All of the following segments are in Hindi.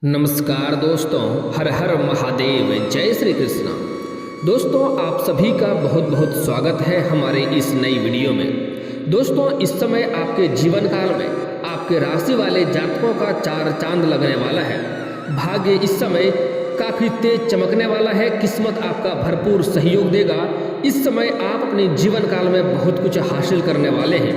नमस्कार दोस्तों, हर हर महादेव, जय श्री कृष्ण। दोस्तों, आप सभी का बहुत बहुत स्वागत है हमारे इस नई वीडियो में। दोस्तों, इस समय आपके जीवन काल में आपके राशि वाले जातकों का चार चांद लगने वाला है। भाग्य इस समय काफ़ी तेज चमकने वाला है, किस्मत आपका भरपूर सहयोग देगा। इस समय आप अपने जीवन काल में बहुत कुछ हासिल करने वाले हैं,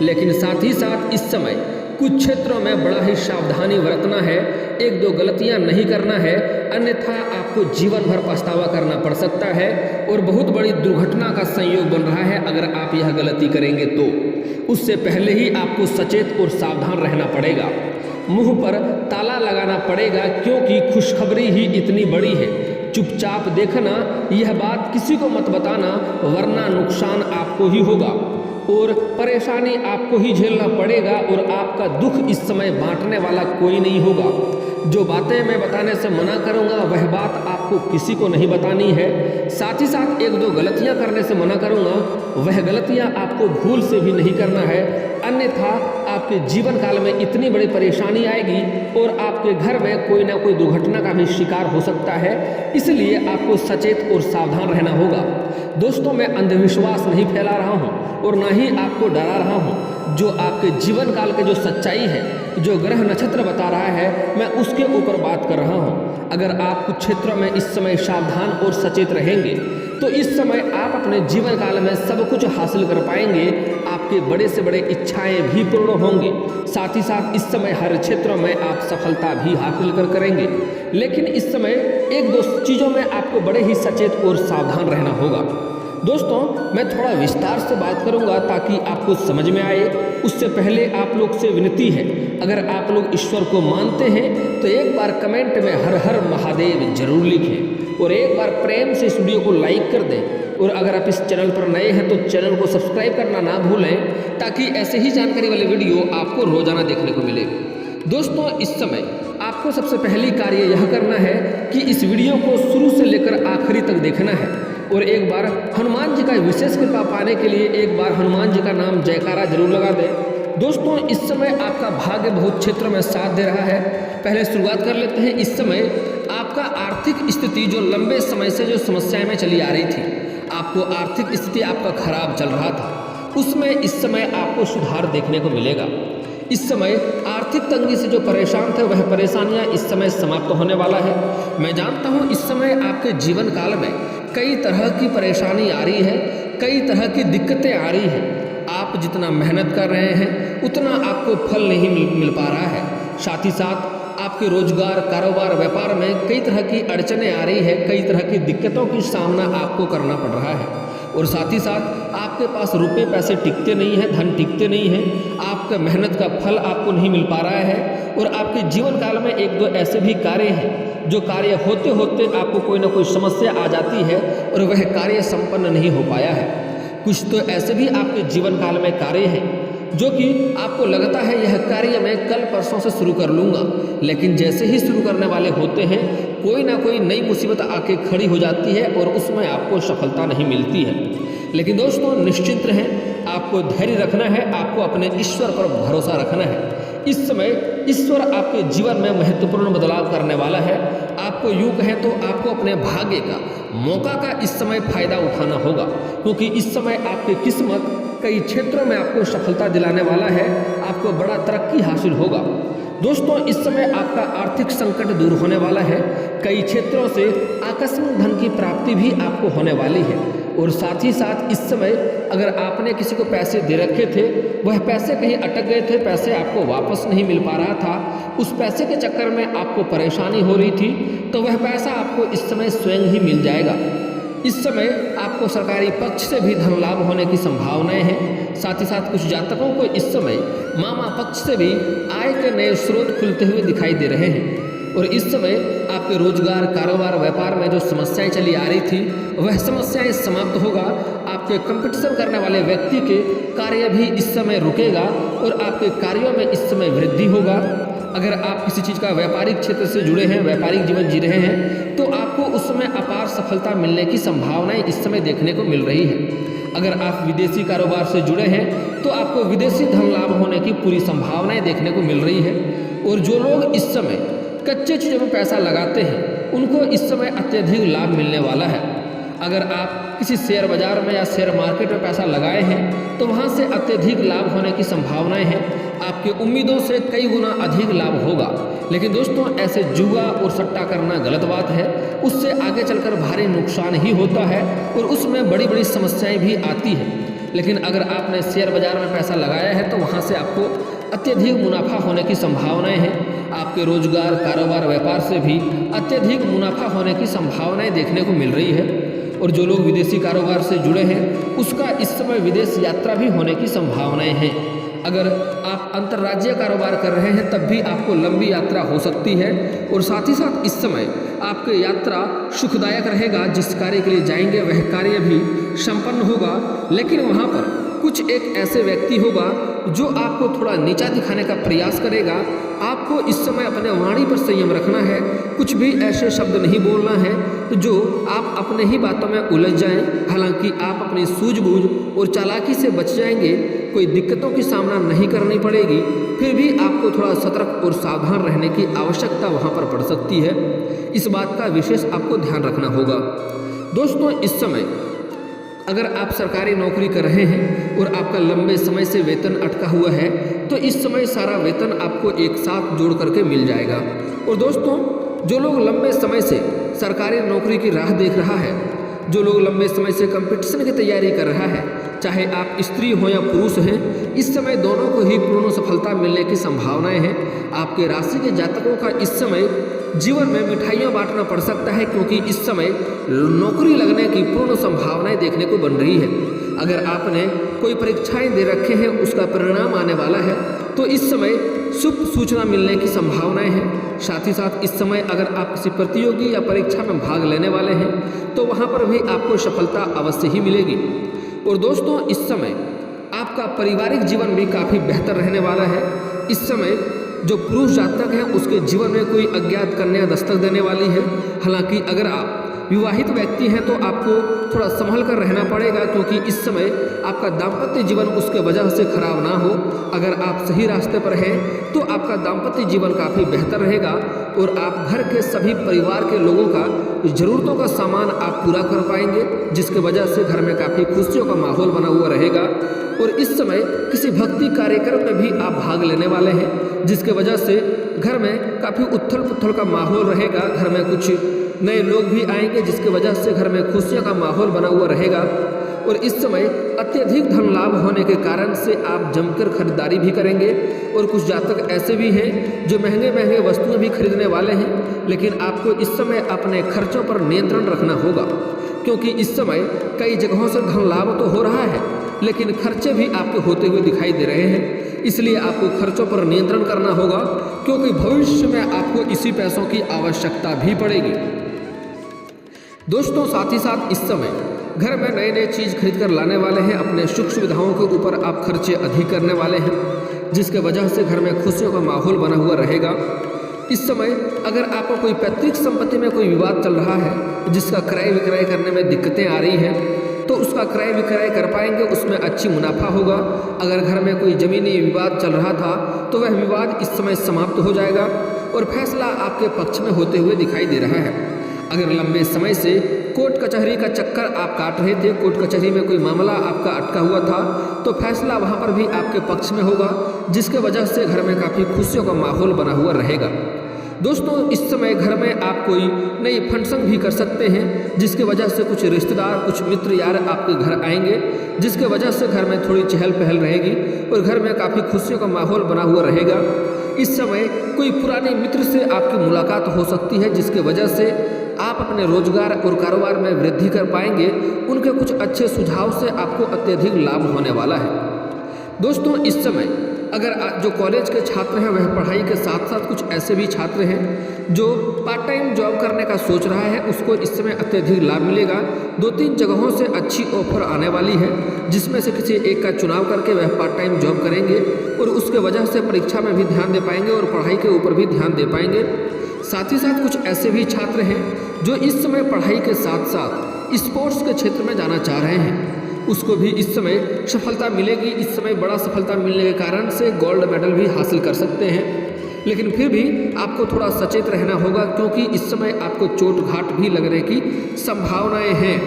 लेकिन साथ ही साथ इस समय कुछ क्षेत्रों में बड़ा ही सावधानी बरतना है, एक दो गलतियां नहीं करना है, अन्यथा आपको जीवन भर पछतावा करना पड़ सकता है और बहुत बड़ी दुर्घटना का संयोग बन रहा है अगर आप यह गलती करेंगे तो। उससे पहले ही आपको सचेत और सावधान रहना पड़ेगा, मुंह पर ताला लगाना पड़ेगा, क्योंकि खुशखबरी ही इतनी बड़ी है। चुपचाप देखना, यह बात किसी को मत बताना, वरना नुकसान आपको ही होगा और परेशानी आपको ही झेलना पड़ेगा और आपका दुख इस समय बांटने वाला कोई नहीं होगा। जो बातें मैं बताने से मना करूंगा वह बात आपको किसी को नहीं बतानी है। साथ ही साथ एक दो गलतियां करने से मना करूंगा, वह गलतियां आपको भूल से भी नहीं करना है, अन्यथा आपके जीवन काल में इतनी बड़ी परेशानी आएगी और आपके घर में कोई ना कोई दुर्घटना का भी शिकार हो सकता है। इसलिए आपको सचेत और सावधान रहना होगा। दोस्तों, मैं अंधविश्वास नहीं फैला रहा हूँ और ना ही आपको डरा रहा हूँ। जो आपके जीवन काल के जो सच्चाई है, जो ग्रह नक्षत्र बता रहा है, मैं उसके ऊपर बात कर रहा हूँ। अगर आप कुछ क्षेत्रों में इस समय सावधान और सचेत रहेंगे तो इस समय आप अपने जीवन काल में सब कुछ हासिल कर पाएंगे। आपके बड़े से बड़े इच्छाएं भी पूर्ण होंगी। साथ ही साथ इस समय हर क्षेत्रों में आप सफलता भी हासिल करेंगे। लेकिन इस समय एक दो चीज़ों में आपको बड़े ही सचेत और सावधान रहना होगा। दोस्तों, मैं थोड़ा विस्तार से बात करूंगा ताकि आपको समझ में आए। उससे पहले आप लोग से विनती है, अगर आप लोग ईश्वर को मानते हैं तो एक बार कमेंट में हर हर महादेव जरूर लिखें और एक बार प्रेम से इस वीडियो को लाइक कर दें। और अगर आप इस चैनल पर नए हैं तो चैनल को सब्सक्राइब करना ना भूलें, ताकि ऐसे ही जानकारी वाले वीडियो आपको रोजाना देखने को मिले। दोस्तों, इस समय आपको सबसे पहली कार्य यह करना है कि इस वीडियो को शुरू से लेकर आखिरी तक देखना है और एक बार हनुमान जी का विशेष कृपा पाने के लिए एक बार हनुमान जी का नाम जयकारा जरूर लगा दें। दोस्तों, इस समय आपका भाग्य बहुत क्षेत्रों में साथ दे रहा है। पहले शुरुआत कर लेते हैं। इस समय आपका आर्थिक स्थिति जो लंबे समय से जो समस्याएं में चली आ रही थी, आपको आर्थिक स्थिति आपका खराब चल रहा था, उसमें इस समय आपको सुधार देखने को मिलेगा। इस समय आर्थिक तंगी से जो परेशान थे वह परेशानियां इस समय समाप्त होने वाला है। मैं जानता हूं इस समय आपके जीवन काल में कई तरह की परेशानी आ रही है, कई तरह की दिक्कतें आ रही हैं। आप जितना मेहनत कर रहे हैं उतना आपको फल नहीं मिल पा रहा है। साथ ही साथ आपके रोजगार, कारोबार, व्यापार में कई तरह की अड़चनें आ रही है, कई तरह की दिक्कतों की सामना आपको करना पड़ रहा है। और साथ ही साथ आपके पास रुपए पैसे टिकते नहीं हैं, धन टिकते नहीं हैं, आपका मेहनत का फल आपको नहीं मिल पा रहा है। और आपके जीवन काल में एक दो ऐसे भी कार्य हैं जो कार्य होते होते आपको कोई ना कोई समस्या आ जाती है और वह कार्य संपन्न नहीं हो पाया है। कुछ तो ऐसे भी आपके जीवन काल में कार्य हैं जो कि आपको लगता है यह कार्य मैं कल परसों से शुरू कर लूँगा, लेकिन जैसे ही शुरू करने वाले होते हैं कोई ना कोई नई मुसीबत आके खड़ी हो जाती है और उसमें आपको सफलता नहीं मिलती है। लेकिन दोस्तों, निश्चिंत रहें, आपको धैर्य रखना है, आपको अपने ईश्वर पर भरोसा रखना है। इस समय ईश्वर आपके जीवन में महत्वपूर्ण बदलाव करने वाला है। आपको यूँ कहें तो आपको अपने भाग्य का, मौका का इस समय फायदा उठाना होगा, क्योंकि इस समय आपकी किस्मत कई क्षेत्रों में आपको सफलता दिलाने वाला है, आपको बड़ा तरक्की हासिल होगा। दोस्तों, इस समय आपका आर्थिक संकट दूर होने वाला है, कई क्षेत्रों से आकस्मिक धन की प्राप्ति भी आपको होने वाली है। और साथ ही साथ इस समय अगर आपने किसी को पैसे दे रखे थे, वह पैसे कहीं अटक गए थे, पैसे आपको वापस नहीं मिल पा रहा था, उस पैसे के चक्कर में आपको परेशानी हो रही थी, तो वह पैसा आपको इस समय स्वयं ही मिल जाएगा। इस समय आपको सरकारी पक्ष से भी धन लाभ होने की संभावनाएं हैं। साथ ही साथ कुछ जातकों को इस समय मामा पक्ष से भी आय के नए स्रोत खुलते हुए दिखाई दे रहे हैं। और इस समय आपके रोजगार, कारोबार, व्यापार में जो समस्याएं चली आ रही थी वह समस्याएं समाप्त होगा। आपके कंपटीशन करने वाले व्यक्ति के कार्य भी इस समय रुकेगा और आपके कार्यों में इस समय वृद्धि होगा। अगर आप किसी चीज़ का व्यापारिक क्षेत्र से जुड़े हैं, व्यापारिक जीवन जी रहे हैं, तो आपको उसमें अपार सफलता मिलने की संभावनाएं इस समय देखने को मिल रही है। अगर आप विदेशी कारोबार से जुड़े हैं तो आपको विदेशी धन लाभ होने की पूरी संभावनाएं देखने को मिल रही है। और जो लोग इस समय कच्चे चीज़ों में पैसा लगाते हैं उनको इस समय अत्यधिक लाभ मिलने वाला है। अगर आप किसी शेयर बाजार में या शेयर मार्केट में पैसा लगाए हैं तो वहाँ से अत्यधिक लाभ होने की संभावनाएं हैं। आपकी उम्मीदों से कई गुना अधिक लाभ होगा। लेकिन दोस्तों, ऐसे जुआ और सट्टा करना गलत बात है। उससे आगे चलकर भारी नुकसान ही होता है और उसमें बड़ी बड़ी समस्याएं भी आती हैं। लेकिन अगर आपने शेयर बाजार में पैसा लगाया है तो वहाँ से आपको अत्यधिक मुनाफा होने की संभावनाएं हैं। आपके रोजगार, कारोबार, व्यापार से भी अत्यधिक मुनाफा होने की संभावनाएं देखने को मिल रही है। और जो लोग विदेशी कारोबार से जुड़े हैं उसका इस समय विदेश यात्रा भी होने की संभावनाएं हैं। अगर आप अंतर्राज्यीय कारोबार कर रहे हैं तब भी आपको लंबी यात्रा हो सकती है। और साथ ही साथ इस समय आपकी यात्रा सुखदायक रहेगा। जिस कार्य के लिए जाएंगे वह कार्य भी संपन्न होगा। लेकिन वहाँ पर कुछ एक ऐसे व्यक्ति होगा जो आपको थोड़ा नीचा दिखाने का प्रयास करेगा। आपको इस समय अपने वाणी पर संयम रखना है। कुछ भी ऐसे शब्द नहीं बोलना है जो आप अपने ही बातों में उलझ जाएं। हालांकि आप अपनी सूझबूझ और चालाकी से बच जाएंगे, कोई दिक्कतों की सामना नहीं करनी पड़ेगी। फिर भी आपको थोड़ा सतर्क और सावधान रहने की आवश्यकता वहाँ पर पड़ सकती है। इस बात का विशेष आपको ध्यान रखना होगा। दोस्तों, इस समय अगर आप सरकारी नौकरी कर रहे हैं और आपका लंबे समय से वेतन अटका हुआ है तो इस समय सारा वेतन आपको एक साथ जोड़ करके मिल जाएगा। और दोस्तों, जो लोग लंबे समय से सरकारी नौकरी की राह देख रहा है, जो लोग लंबे समय से कंपटीशन की तैयारी कर रहा है, चाहे आप स्त्री हो या पुरुष हैं, इस समय दोनों को ही पूर्ण सफलता मिलने की संभावनाएं हैं। आपके राशि के जातकों का इस समय जीवन में मिठाइयाँ बांटना पड़ सकता है, क्योंकि इस समय नौकरी लगने की पूर्ण संभावनाएं देखने को बन रही है। अगर आपने कोई परीक्षाएं दे रखे हैं, उसका परिणाम आने वाला है, तो इस समय शुभ सूचना मिलने की संभावनाएं हैं। साथ ही साथ इस समय अगर आप किसी प्रतियोगी या परीक्षा में भाग लेने वाले हैं तो वहाँ पर भी आपको सफलता अवश्य ही मिलेगी। और दोस्तों, इस समय आपका पारिवारिक जीवन भी काफ़ी बेहतर रहने वाला है। इस समय जो पुरुष जातक है उसके जीवन में कोई अज्ञात कन्या दस्तक देने वाली है। हालांकि अगर आप विवाहित व्यक्ति हैं तो आपको थोड़ा संभल कर रहना पड़ेगा, क्योंकि इस समय आपका दाम्पत्य जीवन उसके वजह से खराब ना हो। अगर आप सही रास्ते पर हैं तो आपका दाम्पत्य जीवन काफ़ी बेहतर रहेगा और आप घर के सभी परिवार के लोगों का ज़रूरतों का सामान आप पूरा कर पाएंगे, जिसके वजह से घर में काफ़ी खुशियों का माहौल बना हुआ रहेगा। और इस समय किसी भक्ति कार्यक्रम में भी आप भाग लेने वाले हैं, जिसके वजह से घर में काफ़ी उथल पुथल का माहौल रहेगा। घर में कुछ नए लोग भी आएंगे, जिसके वजह से घर में खुशियों का माहौल बना हुआ रहेगा। और इस समय अत्यधिक धन लाभ होने के कारण से आप जमकर खरीदारी भी करेंगे। और कुछ जातक ऐसे भी हैं जो महंगे महंगे वस्तुएं भी खरीदने वाले हैं। लेकिन आपको इस समय अपने खर्चों पर नियंत्रण रखना होगा, क्योंकि इस समय कई जगहों से धन लाभ तो हो रहा है लेकिन खर्चे भी आपके होते हुए दिखाई दे रहे हैं। इसलिए आपको खर्चों पर नियंत्रण करना होगा, क्योंकि भविष्य में आपको इसी पैसों की आवश्यकता भी पड़ेगी। दोस्तों, साथ ही साथ इस समय घर में नए नए चीज़ खरीद कर लाने वाले हैं। अपने सुख सुविधाओं के ऊपर आप खर्चे अधिक करने वाले हैं, जिसके वजह से घर में खुशियों का माहौल बना हुआ रहेगा। इस समय अगर आपको कोई पैतृक संपत्ति में कोई विवाद चल रहा है, जिसका क्रय विक्रय करने में दिक्कतें आ रही हैं, तो उसका क्रय विक्रय कर पाएंगे, उसमें अच्छी मुनाफा होगा। अगर घर में कोई ज़मीनी विवाद चल रहा था तो वह विवाद इस समय समाप्त हो जाएगा और फैसला आपके पक्ष में होते हुए दिखाई दे रहा है। अगर लंबे समय से कोर्ट कचहरी का चक्कर आप काट रहे थे, कोर्ट कचहरी में कोई मामला आपका अटका हुआ था, तो फैसला वहाँ पर भी आपके पक्ष में होगा, जिसके वजह से घर में काफ़ी खुशियों का माहौल बना हुआ रहेगा। दोस्तों, इस समय घर में आप कोई नई फंक्शन भी कर सकते हैं, जिसके वजह से कुछ रिश्तेदार, कुछ मित्र यार आपके घर आएंगे, जिसके वजह से घर में थोड़ी चहल पहल रहेगी और घर में काफ़ी खुशियों का माहौल बना हुआ रहेगा। इस समय कोई पुराने मित्र से आपकी मुलाकात हो सकती है, जिसके वजह से आप अपने रोजगार और कारोबार में वृद्धि कर पाएंगे। उनके कुछ अच्छे सुझाव से आपको अत्यधिक लाभ होने वाला है। दोस्तों, इस समय अगर जो कॉलेज के छात्र हैं वह पढ़ाई के साथ साथ कुछ ऐसे भी छात्र हैं जो पार्ट टाइम जॉब करने का सोच रहा है, उसको इस समय अत्यधिक लाभ मिलेगा। 2-3 जगहों से अच्छी ऑफर आने वाली है, जिसमें से किसी एक का चुनाव करके वह पार्ट टाइम जॉब करेंगे और उसके वजह से परीक्षा में भी ध्यान दे पाएंगे और पढ़ाई के ऊपर भी ध्यान दे पाएंगे। साथ ही साथ कुछ ऐसे भी छात्र हैं जो इस समय पढ़ाई के साथ साथ स्पोर्ट्स के क्षेत्र में जाना चाह रहे हैं, उसको भी इस समय सफलता मिलेगी। इस समय बड़ा सफलता मिलने के कारण से गोल्ड मेडल भी हासिल कर सकते हैं। लेकिन फिर भी आपको थोड़ा सचेत रहना होगा, क्योंकि इस समय आपको चोट घाट भी लगने की संभावनाएं हैं,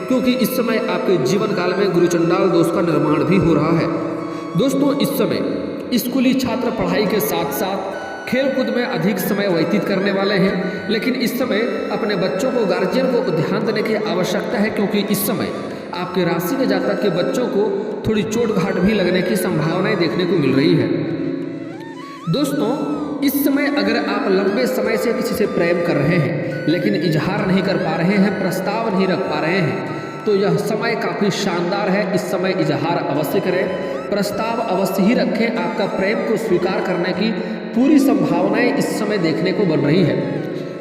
क्योंकि इस समय आपके जीवन काल में गुरु चंडाल दोष का निर्माण भी हो रहा है। दोस्तों, इस समय स्कूली छात्र पढ़ाई के साथ साथ खेलकूद में अधिक समय व्यतीत करने वाले हैं, लेकिन इस समय अपने बच्चों को, गार्जियन को ध्यान देने की आवश्यकता है, क्योंकि इस समय आपके राशि के जातक के बच्चों को थोड़ी चोट घाट भी लगने की संभावनाएं देखने को मिल रही है। दोस्तों, इस समय अगर आप लंबे समय से किसी से प्रेम कर रहे हैं लेकिन इजहार नहीं कर पा रहे हैं, प्रस्ताव नहीं रख पा रहे हैं, तो यह समय काफ़ी शानदार है। इस समय इजहार अवश्य करें, प्रस्ताव अवश्य ही रखें। आपका प्रेम को स्वीकार करने की पूरी संभावनाएं इस समय देखने को बन रही है।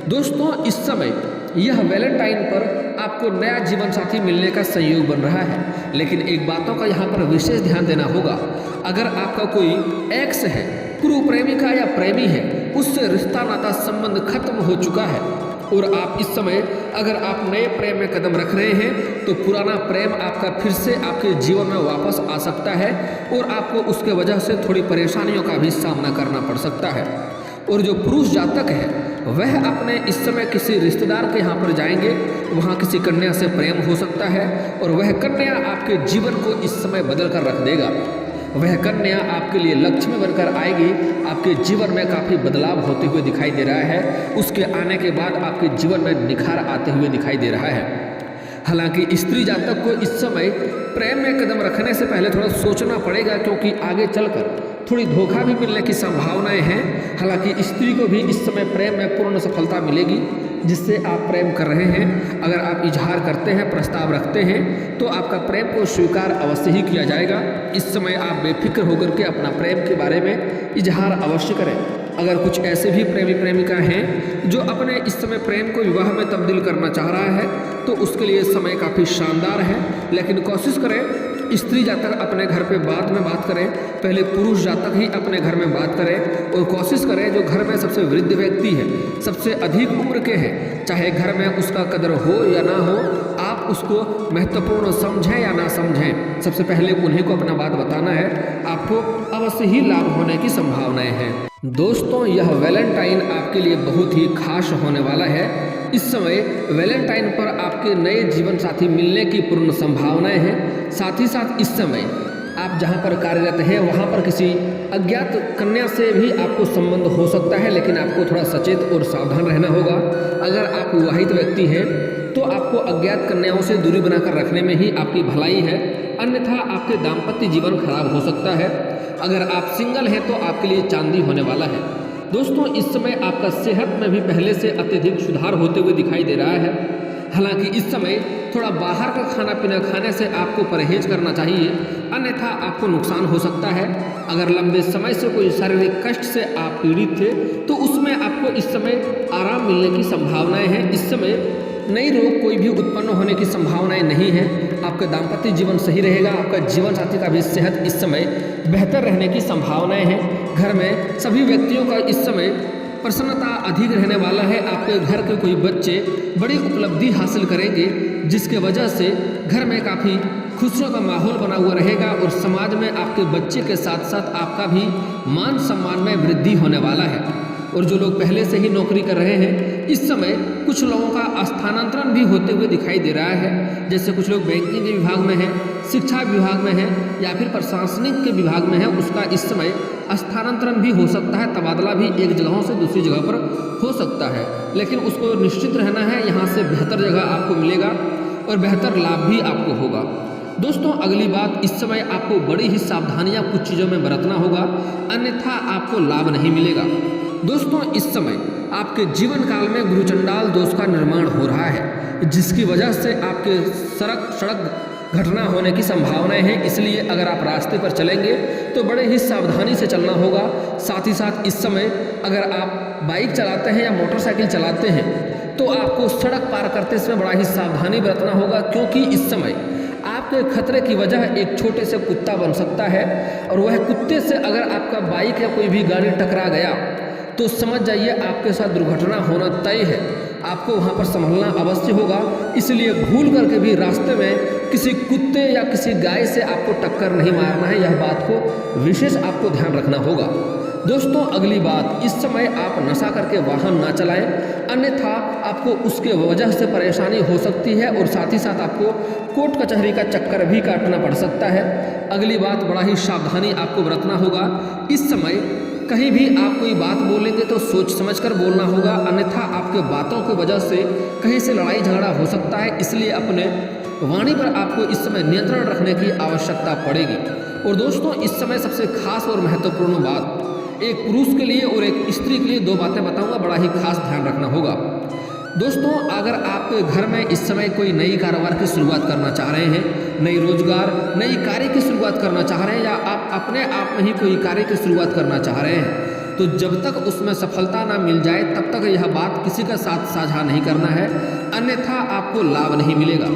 दोस्तों, इस समय यह वैलेंटाइन पर आपको नया जीवन साथी मिलने का संयोग बन रहा है, लेकिन एक बातों का यहाँ पर विशेष ध्यान देना होगा। अगर आपका कोई एक्स है, पूर्व प्रेमिका या प्रेमी है, उससे रिश्ता नाता संबंध खत्म हो चुका है और आप इस समय अगर आप नए प्रेम में कदम रख रहे हैं, तो पुराना प्रेम आपका फिर से आपके जीवन में वापस आ सकता है और आपको उसके वजह से थोड़ी परेशानियों का भी सामना करना पड़ सकता है। और जो पुरुष जातक है वह अपने इस समय किसी रिश्तेदार के यहाँ पर जाएंगे, वहाँ किसी कन्या से प्रेम हो सकता है और वह कन्या आपके जीवन को इस समय बदल कर रख देगा। वह कन्या आपके लिए लक्ष्मी बनकर आएगी, आपके जीवन में काफ़ी बदलाव होते हुए दिखाई दे रहा है। उसके आने के बाद आपके जीवन में निखार आते हुए दिखाई दे रहा है। हालांकि स्त्री जातक को इस समय प्रेम में कदम रखने से पहले थोड़ा सोचना पड़ेगा, क्योंकि आगे चलकर थोड़ी धोखा भी मिलने की संभावनाएं हैं। हालांकि स्त्री को भी इस समय प्रेम में पूर्ण सफलता मिलेगी जिससे आप प्रेम कर रहे हैं। अगर आप इजहार करते हैं, प्रस्ताव रखते हैं, तो आपका प्रेम को स्वीकार अवश्य ही किया जाएगा। इस समय आप बेफिक्र होकर के अपना प्रेम के बारे में इजहार अवश्य करें। अगर कुछ ऐसे भी प्रेमी प्रेमिका हैं जो अपने इस समय प्रेम को विवाह में तब्दील करना चाह रहा है, तो उसके लिए समय काफ़ी शानदार है, लेकिन कोशिश करें स्त्री जातक अपने घर पे बाद में बात करें, पहले पुरुष जातक ही अपने घर में बात करें और कोशिश करें जो घर में सबसे वृद्ध व्यक्ति है, सबसे अधिक उम्र के हैं, चाहे घर में उसका कदर हो या ना हो, आप उसको महत्वपूर्ण समझें या ना समझें, सबसे पहले उन्हीं को अपना बात बताना है। आपको अवश्य ही लाभ होने की संभावनाएं हैं। दोस्तों, यह वैलेंटाइन आपके लिए बहुत ही खास होने वाला है। इस समय वैलेंटाइन पर आपके नए जीवन साथी मिलने की पूर्ण संभावनाएं हैं। साथ ही साथ इस समय आप जहां पर कार्यरत हैं वहां पर किसी अज्ञात कन्या से भी आपको संबंध हो सकता है, लेकिन आपको थोड़ा सचेत और सावधान रहना होगा। अगर आप विवाहित व्यक्ति हैं तो आपको अज्ञात कन्याओं से दूरी बनाकर रखने में ही आपकी भलाई है, अन्यथा आपके दाम्पत्य जीवन खराब हो सकता है। अगर आप सिंगल हैं तो आपके लिए चांदी होने वाला है। दोस्तों, इस समय आपका सेहत में भी पहले से अत्यधिक सुधार होते हुए दिखाई दे रहा है। हालांकि इस समय थोड़ा बाहर का खाना पीना खाने से आपको परहेज करना चाहिए, अन्यथा आपको नुकसान हो सकता है। अगर लंबे समय से कोई शारीरिक कष्ट से आप पीड़ित थे तो उसमें आपको इस समय आराम मिलने की संभावनाएं हैं। इस समय नई रोग कोई भी उत्पन्न होने की संभावनाएं नहीं है। आपका दाम्पत्य जीवन सही रहेगा, आपका जीवन साथी का भी सेहत इस समय बेहतर रहने की संभावनाएं हैं। घर में सभी व्यक्तियों का इस समय प्रसन्नता अधिक रहने वाला है। आपके घर के कोई बच्चे बड़ी उपलब्धि हासिल करेंगे, जिसके वजह से घर में काफ़ी खुशियों का माहौल बना हुआ रहेगा और समाज में आपके बच्चे के साथ साथ आपका भी मान सम्मान में वृद्धि होने वाला है। और जो लोग पहले से ही नौकरी कर रहे हैं, इस समय कुछ लोगों का स्थानांतरण भी होते हुए दिखाई दे रहा है। जैसे कुछ लोग बैंकिंग के विभाग में हैं, शिक्षा विभाग में हैं या फिर प्रशासनिक के विभाग में है, उसका इस समय स्थानांतरण भी हो सकता है। तबादला भी एक जगहों से दूसरी जगह पर हो सकता है, लेकिन उसको निश्चित रहना है, यहाँ से बेहतर जगह आपको मिलेगा और बेहतर लाभ भी आपको होगा। दोस्तों, अगली बात, इस समय आपको बड़ी ही सावधानियां कुछ चीज़ों में बरतना होगा, अन्यथा आपको लाभ नहीं मिलेगा। दोस्तों, इस समय आपके जीवन काल में गुरु चंडाल दोष का निर्माण हो रहा है, जिसकी वजह से आपके सड़क घटना होने की संभावनाएं हैं। इसलिए अगर आप रास्ते पर चलेंगे तो बड़े ही सावधानी से चलना होगा। साथ ही साथ इस समय अगर आप बाइक चलाते हैं या मोटरसाइकिल चलाते हैं तो आपको सड़क पार करते समय बड़ा ही सावधानी बरतना होगा, क्योंकि इस समय आपके खतरे की वजह एक छोटे से कुत्ता बन सकता है और वह कुत्ते से अगर आपका बाइक या कोई भी गाड़ी टकरा गया तो समझ जाइए आपके साथ दुर्घटना होना तय है। आपको वहाँ पर संभलना अवश्य होगा। इसलिए भूल करके भी रास्ते में किसी कुत्ते या किसी गाय से आपको टक्कर नहीं मारना है, यह बात को विशेष आपको ध्यान रखना होगा। दोस्तों अगली बात, इस समय आप नशा करके वाहन ना चलाएं, अन्यथा आपको उसके वजह से परेशानी हो सकती है और साथ ही साथ आपको कोर्ट कचहरी का चक्कर भी काटना पड़ सकता है। अगली बात, बड़ा ही सावधानी आपको बरतना होगा। इस समय कहीं भी आप कोई बात बोलेंगे तो सोच समझ कर बोलना होगा, अन्यथा आपके बातों की वजह से कहीं से लड़ाई झगड़ा हो सकता है। इसलिए अपने वाणी पर आपको इस समय नियंत्रण रखने की आवश्यकता पड़ेगी। और दोस्तों इस समय सबसे खास और महत्वपूर्ण बात, एक पुरुष के लिए और एक स्त्री के लिए दो बातें बताऊंगा, बड़ा ही खास ध्यान रखना होगा। दोस्तों अगर आपके घर में इस समय कोई नई कारोबार की शुरुआत करना चाह रहे हैं, नई रोजगार नई कार्य की शुरुआत करना चाह रहे हैं, या आप अपने आप में ही कोई कार्य की शुरुआत करना चाह रहे हैं, तो जब तक उसमें सफलता ना मिल जाए तब तक यह बात किसी के साथ साझा नहीं करना है, अन्यथा आपको लाभ नहीं मिलेगा।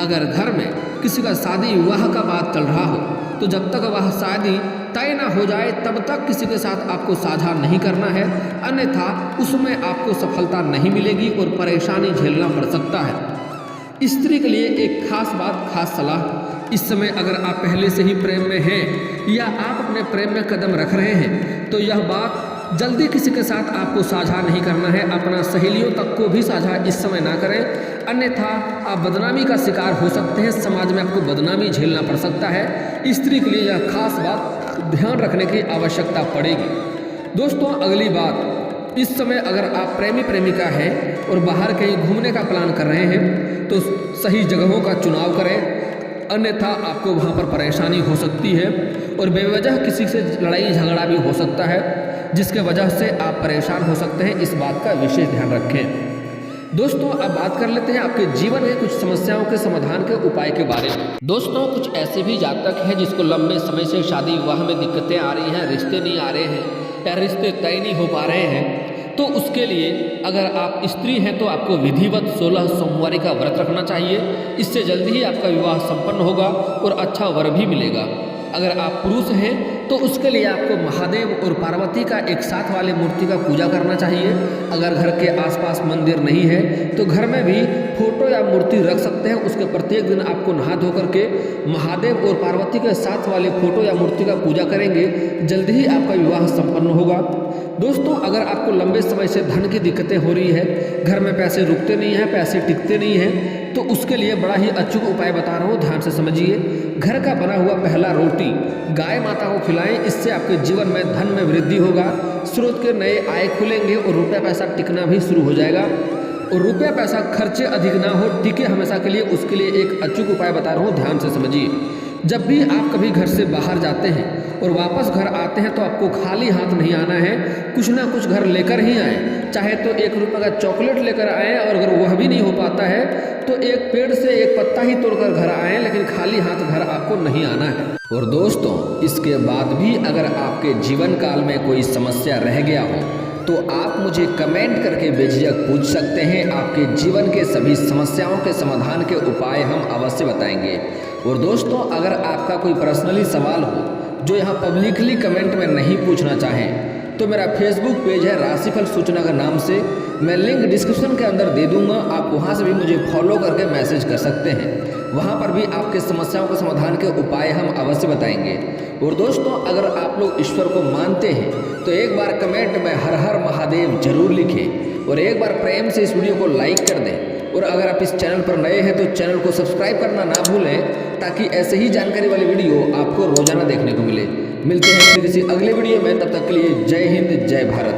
अगर घर में किसी का शादी विवाह का बात चल रहा हो तो जब तक वह शादी तय ना हो जाए तब तक किसी के साथ आपको साझा नहीं करना है, अन्यथा उसमें आपको सफलता नहीं मिलेगी और परेशानी झेलना पड़ सकता है। स्त्री के लिए एक खास बात, खास सलाह, इस समय अगर आप पहले से ही प्रेम में हैं या आप अपने प्रेम में कदम रख रहे हैं तो यह बात जल्दी किसी के साथ आपको साझा नहीं करना है। अपना सहेलियों तक को भी साझा इस समय ना करें, अन्यथा आप बदनामी का शिकार हो सकते हैं, समाज में आपको बदनामी झेलना पड़ सकता है। स्त्री के लिए यह खास बात ध्यान रखने की आवश्यकता पड़ेगी। दोस्तों अगली बात, इस समय अगर आप प्रेमी प्रेमिका हैं और बाहर कहीं घूमने का प्लान कर रहे हैं तो सही जगहों का चुनाव करें, अन्यथा आपको वहाँ पर परेशानी हो सकती है और बेवजह किसी से लड़ाई झगड़ा भी हो सकता है, जिसके वजह से आप परेशान हो सकते हैं। इस बात का विशेष ध्यान रखें। दोस्तों अब बात कर लेते हैं आपके जीवन में कुछ समस्याओं के समाधान के उपाय के बारे में। दोस्तों कुछ ऐसे भी जातक हैं जिसको लंबे समय से शादी विवाह में दिक्कतें आ रही हैं, रिश्ते नहीं आ रहे हैं या रिश्ते तय नहीं हो पा रहे हैं, तो उसके लिए अगर आप स्त्री हैं तो आपको विधिवत 16 सोमवारी का व्रत रखना चाहिए। इससे जल्दी ही आपका विवाह संपन्न होगा और अच्छा वर भी मिलेगा। अगर आप पुरुष हैं तो उसके लिए आपको महादेव और पार्वती का एक साथ वाले मूर्ति का पूजा करना चाहिए। अगर घर के आसपास मंदिर नहीं है तो घर में भी फोटो या मूर्ति रख सकते हैं। उसके प्रत्येक दिन आपको नहा धो करके महादेव और पार्वती के साथ वाले फोटो या मूर्ति का पूजा करेंगे, जल्दी ही आपका विवाह संपन्न होगा। दोस्तों अगर आपको लंबे समय से धन की दिक्कतें हो रही है, घर में पैसे रुकते नहीं हैं, पैसे टिकते नहीं हैं, तो उसके लिए बड़ा ही अचूक उपाय बता रहा हूँ, ध्यान से समझिए। घर का बना हुआ पहला रोटी गाय माता को खिलाएं, इससे आपके जीवन में धन में वृद्धि होगा, स्रोत के नए आय खुलेंगे और रुपया पैसा टिकना भी शुरू हो जाएगा। और रुपया पैसा खर्चे अधिक ना हो, टिके हमेशा के लिए, उसके लिए एक अचूक उपाय बता रहा हूँ, ध्यान से समझिए। जब भी आप कभी घर से बाहर जाते हैं और वापस घर आते हैं तो आपको खाली हाथ नहीं आना है, कुछ ना कुछ घर लेकर ही आए। चाहे तो 1 रुपये का चॉकलेट लेकर आएँ, और अगर वह भी नहीं हो पाता है तो एक पेड़ से एक पत्ता ही तोड़कर घर आएँ, लेकिन खाली हाथ घर आपको नहीं आना है। और दोस्तों इसके बाद भी अगर आपके जीवन काल में कोई समस्या रह गया हो तो आप मुझे कमेंट करके बेझिझक पूछ सकते हैं। आपके जीवन के सभी समस्याओं के समाधान के उपाय हम अवश्य बताएंगे। और दोस्तों अगर आपका कोई पर्सनली सवाल हो जो यहाँ पब्लिकली कमेंट में नहीं पूछना चाहें तो मेरा फेसबुक पेज है राशिफल सूचना के नाम से, मैं लिंक डिस्क्रिप्शन के अंदर दे दूंगा, आप वहाँ से भी मुझे फॉलो करके मैसेज कर सकते हैं। वहाँ पर भी आपके समस्याओं के समाधान के उपाय हम अवश्य बताएंगे। और दोस्तों अगर आप लोग ईश्वर को मानते हैं तो एक बार कमेंट में हर हर महादेव जरूर लिखें और एक बार प्रेम से इस वीडियो को लाइक कर दें। और अगर आप इस चैनल पर नए हैं तो चैनल को सब्सक्राइब करना ना भूलें, ताकि ऐसे ही जानकारी वाली वीडियो आपको रोजाना देखने को मिले। मिलते हैं फिर किसी अगले वीडियो में, तब तक के लिए जय हिंद जय भारत।